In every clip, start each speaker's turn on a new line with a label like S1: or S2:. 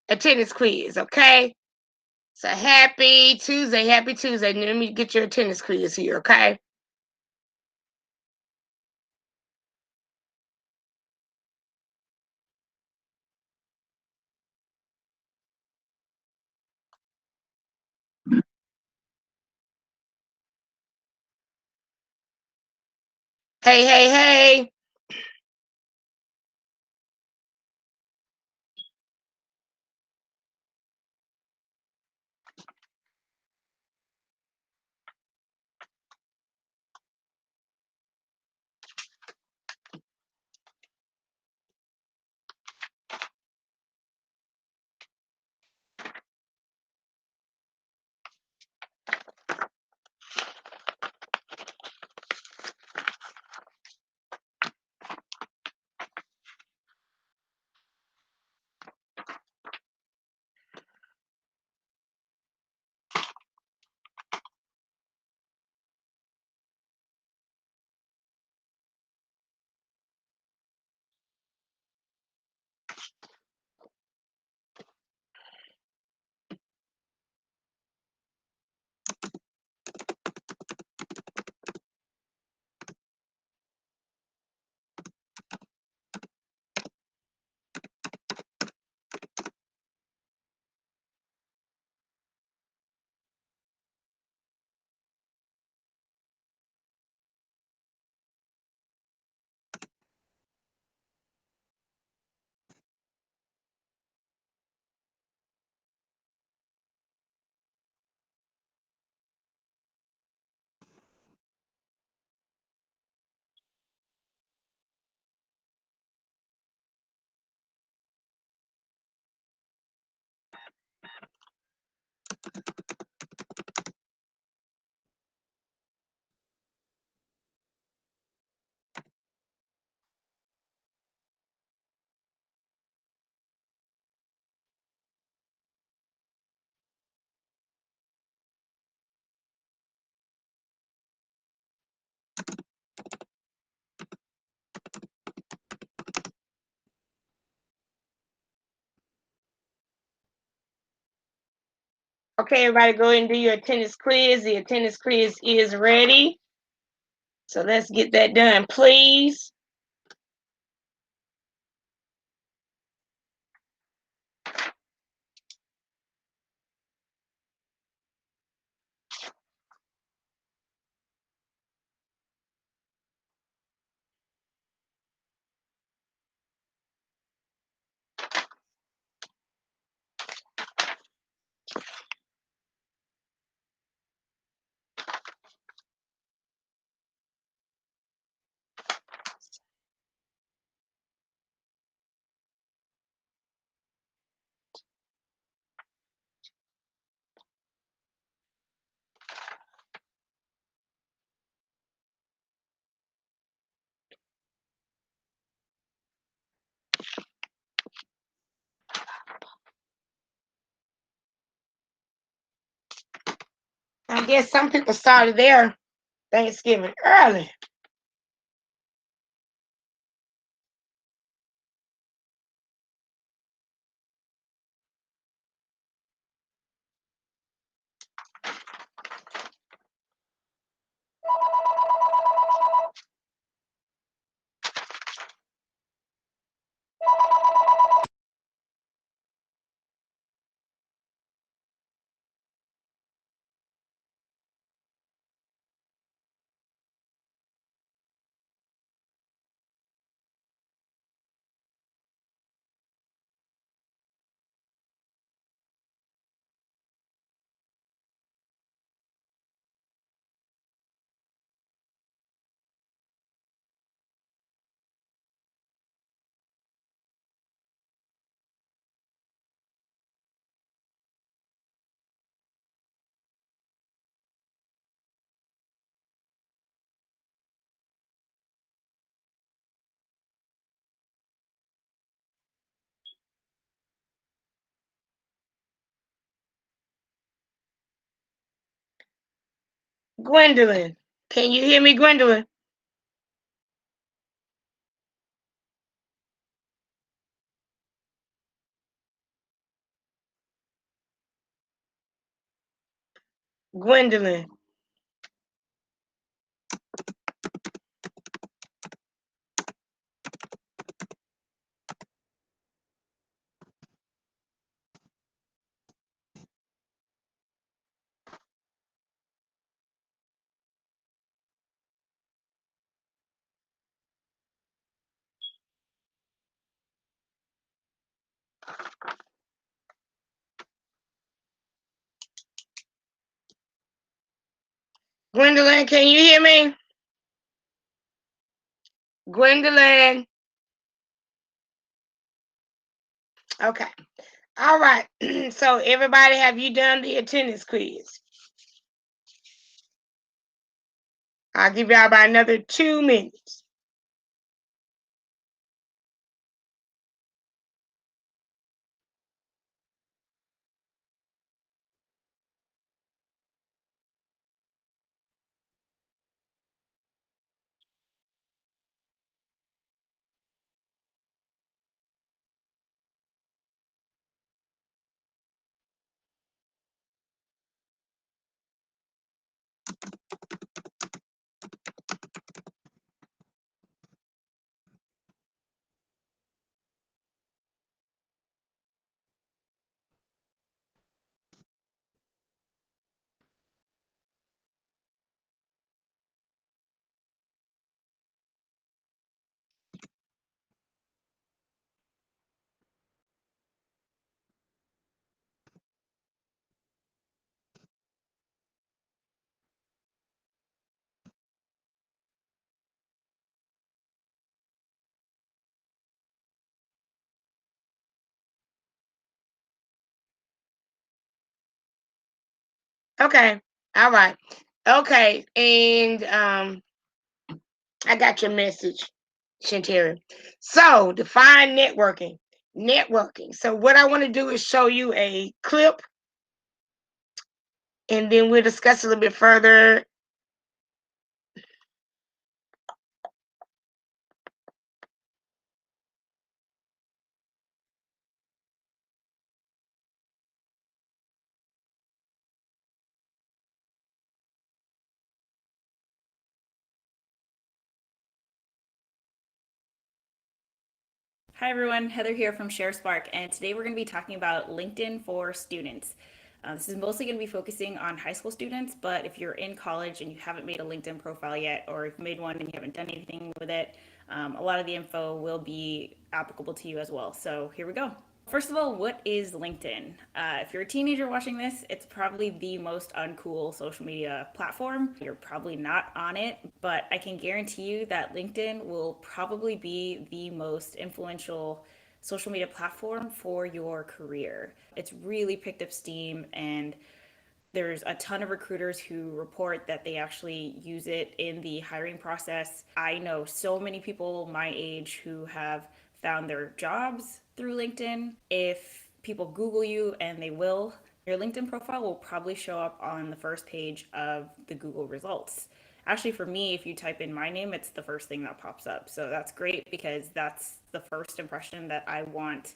S1: attendance quiz, okay? So happy Tuesday, happy Tuesday. Let me get your attendance quiz here, okay? Hey, hey, hey. Okay, everybody go ahead and do your attendance quiz. The attendance quiz is ready. So let's get that done, please. I guess some people started their Thanksgiving early. Gwendolyn, can you hear me, Gwendolyn? Gwendolyn. Gwendolyn, can you hear me? Gwendolyn. Okay. All right. So everybody, have you done the attendance quiz? I'll give y'all about another 2 minutes. Okay. All right. Okay. And I got your message, Shantira. So define networking. Networking. So what I want to do is show you a clip, and then we'll discuss a little bit further.
S2: Hi everyone, Heather here from ShareSpark, and today we're going to be talking about LinkedIn for students. This is mostly going to be focusing on high school students, but if you're in college and you haven't made a LinkedIn profile yet, or you've made one and you haven't done anything with it, a lot of the info will be applicable to you as well. So here we go. First of all, what is LinkedIn? If you're a teenager watching this, it's probably the most uncool social media platform. You're probably not on it, but I can guarantee you that LinkedIn will probably be the most influential social media platform for your career. It's really picked up steam, and there's a ton of recruiters who report that they actually use it in the hiring process. I know so many people my age who have found their jobs through LinkedIn. If people Google you, and they will, your LinkedIn profile will probably show up on the first page of the Google results. Actually, for me, if you type in my name, it's the first thing that pops up. So that's great because that's the first impression that I want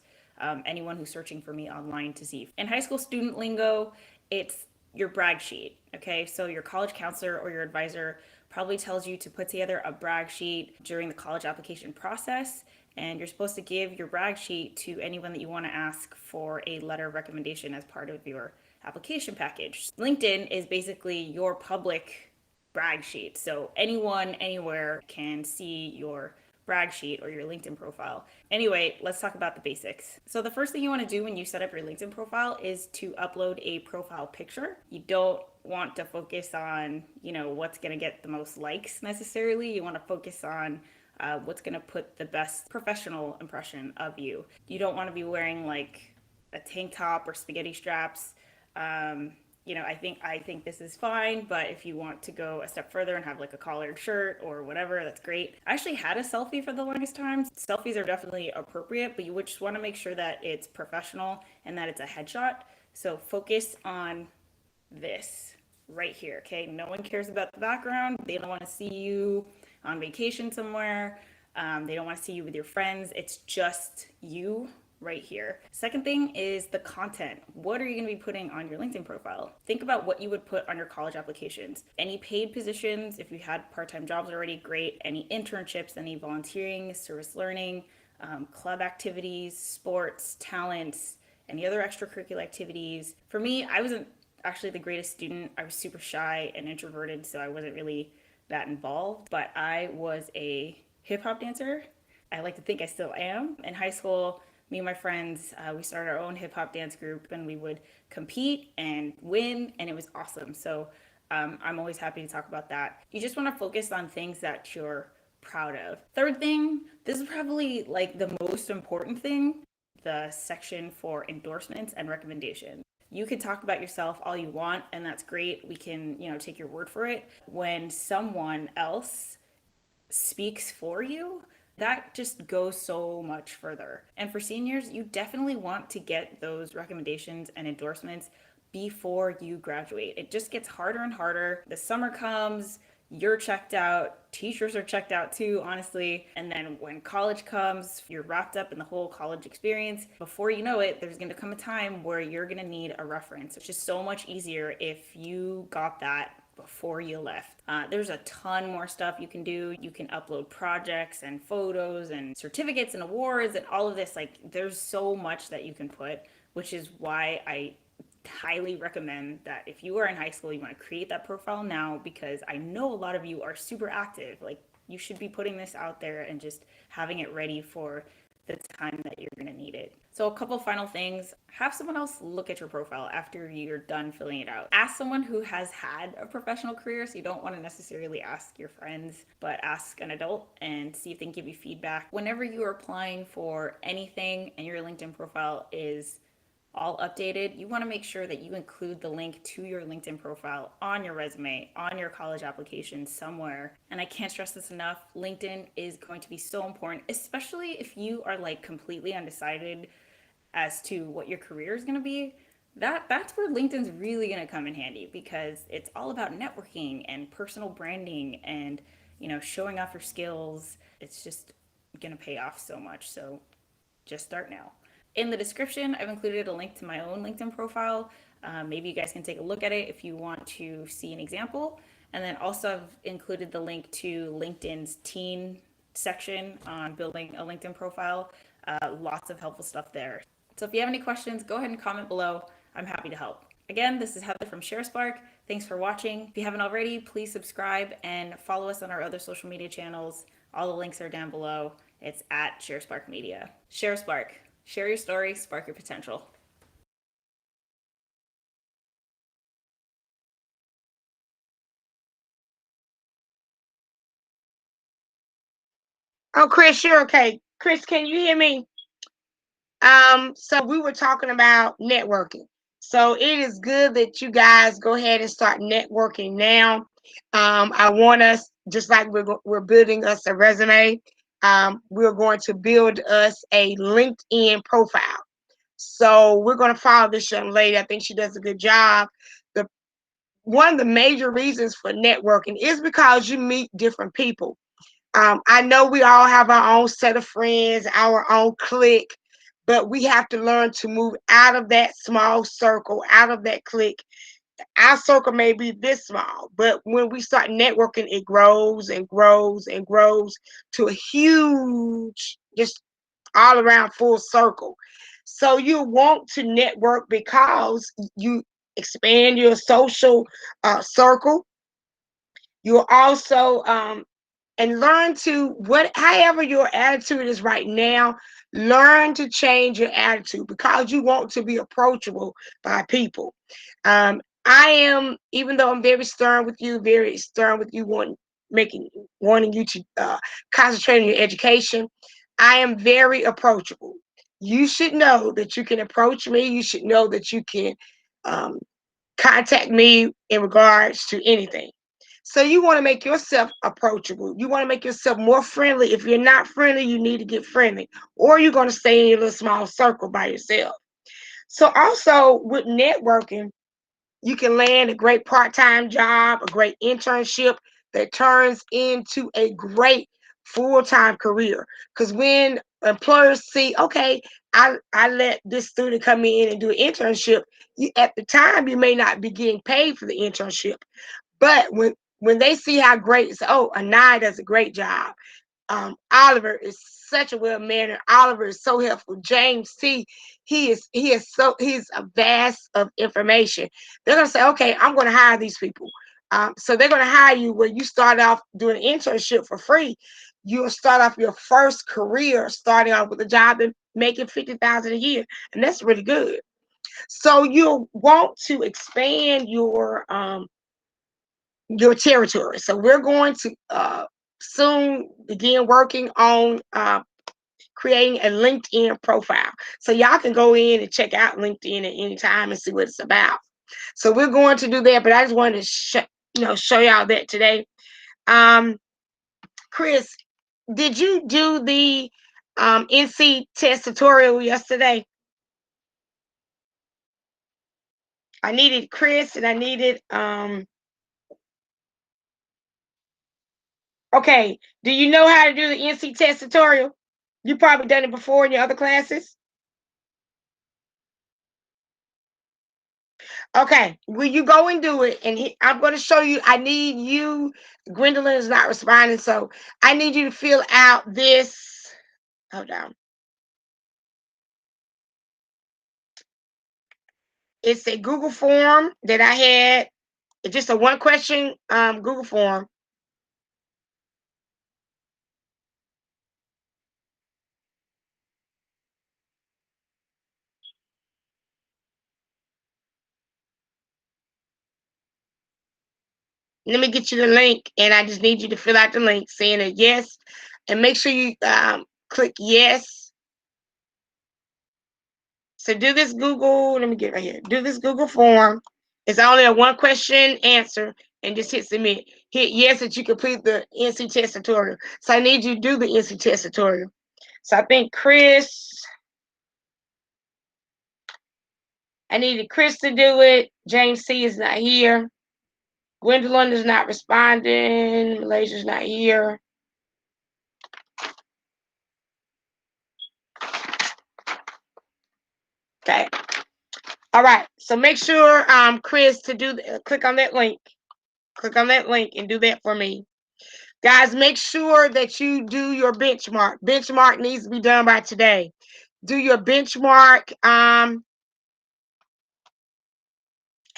S2: anyone who's searching for me online to see. In high school student lingo, it's your brag sheet. Okay, so your college counselor or your advisor probably tells you to put together a brag sheet during the college application process, and you're supposed to give your brag sheet to anyone that you want to ask for a letter of recommendation as part of your application package. LinkedIn is basically your public brag sheet. So anyone, anywhere can see your brag sheet or your LinkedIn profile. Anyway, let's talk about the basics. So the first thing you want to do when you set up your LinkedIn profile is to upload a profile picture. You don't want to focus on, what's going to get the most likes necessarily. You want to focus on what's going to put the best professional impression of you. You don't want to be wearing like a tank top or spaghetti straps. I think this is fine, but if you want to go a step further and have like a collared shirt or whatever, that's great. I actually had a selfie for the longest time. Selfies are definitely appropriate, but you would just want to make sure that it's professional and that it's a headshot. So focus on this right here, okay? No one cares about the background. They don't want to see you on vacation somewhere. They don't want to see you with your friends. It's just you right here. Second thing is the content. What are you going to be putting on your LinkedIn profile? Think about what you would put on your college applications. Any paid positions, if you had part-time jobs already, great. Any internships, any volunteering, service learning, club activities, sports, talents, any other extracurricular activities. For me, I wasn't actually the greatest student. I was super shy and introverted, so I wasn't really that involved. But I was a hip hop dancer. I like to think I still am. In high school, me and my friends, we started our own hip hop dance group, and we would compete and win, and it was awesome. So I'm always happy to talk about that. You just want to focus on things that you're proud of. Third thing, this is probably like the most important thing, the section for endorsements and recommendations. You can talk about yourself all you want, and that's great. We can, take your word for it. When someone else speaks for you, that just goes so much further. And for seniors, you definitely want to get those recommendations and endorsements before you graduate. It just gets harder and harder. The summer comes, you're checked out, teachers are checked out too, honestly. And then when college comes, you're wrapped up in the whole college experience. Before you know it, there's going to come a time where you're going to need a reference. It's just so much easier if you got that before you left. There's a ton more stuff you can do. You can upload projects and photos and certificates and awards and all of this. Like, there's so much that you can put, which is why I highly recommend that if you are in high school, you want to create that profile now, because I know a lot of you are super active. Like, you should be putting this out there and just having it ready for the time that you're going to need it. So a couple final things. Have someone else look at your profile after you're done filling it out. Ask someone who has had a professional career, so you don't want to necessarily ask your friends, but ask an adult and see if they can give you feedback. Whenever you are applying for anything and your LinkedIn profile is all updated, you want to make sure that you include the link to your LinkedIn profile on your resume, on your college application somewhere. And I can't stress this enough, LinkedIn is going to be so important, especially if you are like completely undecided as to what your career is going to be. That's where LinkedIn's really going to come in handy, because it's all about networking and personal branding and, showing off your skills. It's just going to pay off so much. So just start now. In the description, I've included a link to my own LinkedIn profile. Maybe you guys can take a look at it if you want to see an example. And then also I've included the link to LinkedIn's teen section on building a LinkedIn profile. Lots of helpful stuff there. So if you have any questions, go ahead and comment below. I'm happy to help. Again, this is Heather from ShareSpark. Thanks for watching. If you haven't already, please subscribe and follow us on our other social media channels. All the links are down below. It's at ShareSpark Media. ShareSpark. Share your story, spark your potential.
S1: Oh, Chris, you're okay. Chris, can you hear me? So we were talking about networking. So it is good that you guys go ahead and start networking now. I want us, just like we're building us a resume, we're going to build us a LinkedIn profile. So we're going to follow this young lady. I think she does a good job. The One of the major reasons for networking is because you meet different people. I know we all have our own set of friends, our own clique, but we have to learn to move out of that small circle, out of that clique. Our circle may be this small, but when we start networking, it grows and grows and grows to a huge, just all around full circle. So you want to network because you expand your social circle. You also and learn to however your attitude is right now, learn to change your attitude because you want to be approachable by people. I am, even though I'm very stern with you, wanting you to concentrate on your education. I am very approachable. You should know that you can approach me. You should know that you can um, contact me in regards to anything. So you want to make yourself approachable. You want to make yourself more friendly. If you're not friendly, you need to get friendly, or you're going to stay in your little small circle by yourself. So also with networking, you can land a great part-time job, a great internship that turns into a great full-time career. Because when employers see, okay, I let this student come in and do an internship. At the time, you may not be getting paid for the internship, but when they see how great, oh, Anaya does a great job. Oliver is such a well mannered. Oliver is so helpful. James T, he's a vast of information. They're gonna say, okay, I'm gonna hire these people. So they're gonna hire you where you start off doing an internship for free. You'll start off your first career starting off with a job and making 50,000 a year, and that's really good. So you'll want to expand your territory. So we're going to soon begin working on creating a LinkedIn profile. So y'all can go in and check out LinkedIn at any time and see what it's about. So we're going to do that, but I just wanted to show y'all that today. Chris, did you do the NC test tutorial yesterday? I needed Chris and I needed okay, do you know how to do the NC test tutorial? You probably done it before in your other classes. Okay, will you go and do it? And I'm going to show you. I need you. Gwendolyn is not responding, so I need you to fill out this. Hold on. It's a Google form that I had. It's just a one question Google form. Let me get you the link, and I just need you to fill out the link saying a yes, and make sure you click yes. So do this Google. Let me get right here. Do this Google form. It's only a one question answer, and just hit submit. Hit yes that you complete the NC test tutorial. So I need you to do the NC test tutorial. So I think I needed Chris to do it. James C is not here. Gwendolyn is not responding. Malaysia's not here. Okay. All right. So make sure, Chris, to do click on that link. Click on that link and do that for me. Guys, make sure that you do your benchmark. Benchmark needs to be done by today. Do your benchmark.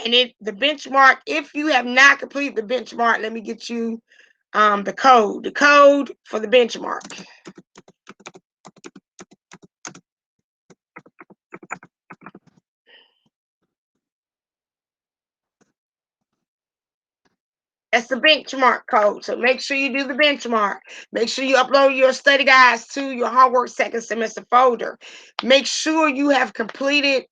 S1: And the benchmark, if you have not completed the benchmark, let me get you the code. The code for the benchmark. That's the benchmark code. So make sure you do the benchmark. Make sure you upload your study guides to your homework second semester folder. Make sure you have completed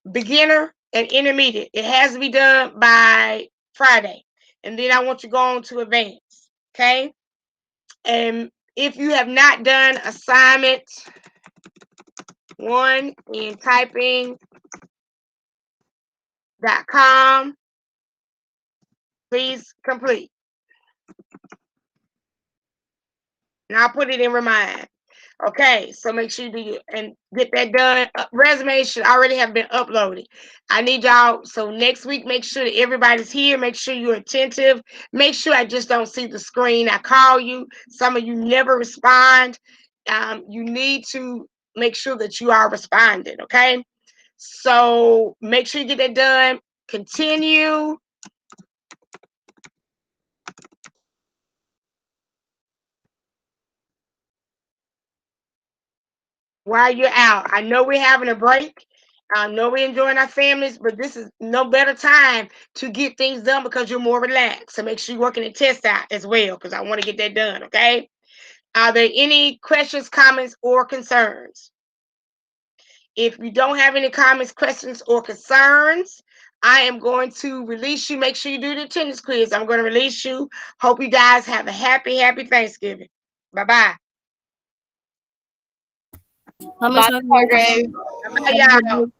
S1: beginner and intermediate. It has to be done by Friday. And then I want you to go on to advanced. Okay? And if you have not done assignment 1 in typing.com, please complete. And I'll put it in remind. Okay, so make sure you do and get that done. Resumes should already have been uploaded. I need y'all. So next week, make sure that everybody's here. Make sure you're attentive. Make sure I just don't see the screen. I call you. Some of you never respond. You need to make sure that you are responding. Okay, so make sure you get that done. Continue. While you're out. I know we're having a break. I know we're enjoying our families, but this is no better time to get things done because you're more relaxed. So make sure you're working the test out as well because I want to get that done, okay? Are there any questions, comments, or concerns? If you don't have any comments, questions, or concerns, I am going to release you. Make sure you do the attendance quiz. I'm going to release you. Hope you guys have a happy Thanksgiving. Bye-bye.
S3: Bye, Miss Margaret.
S1: Bye, y'all.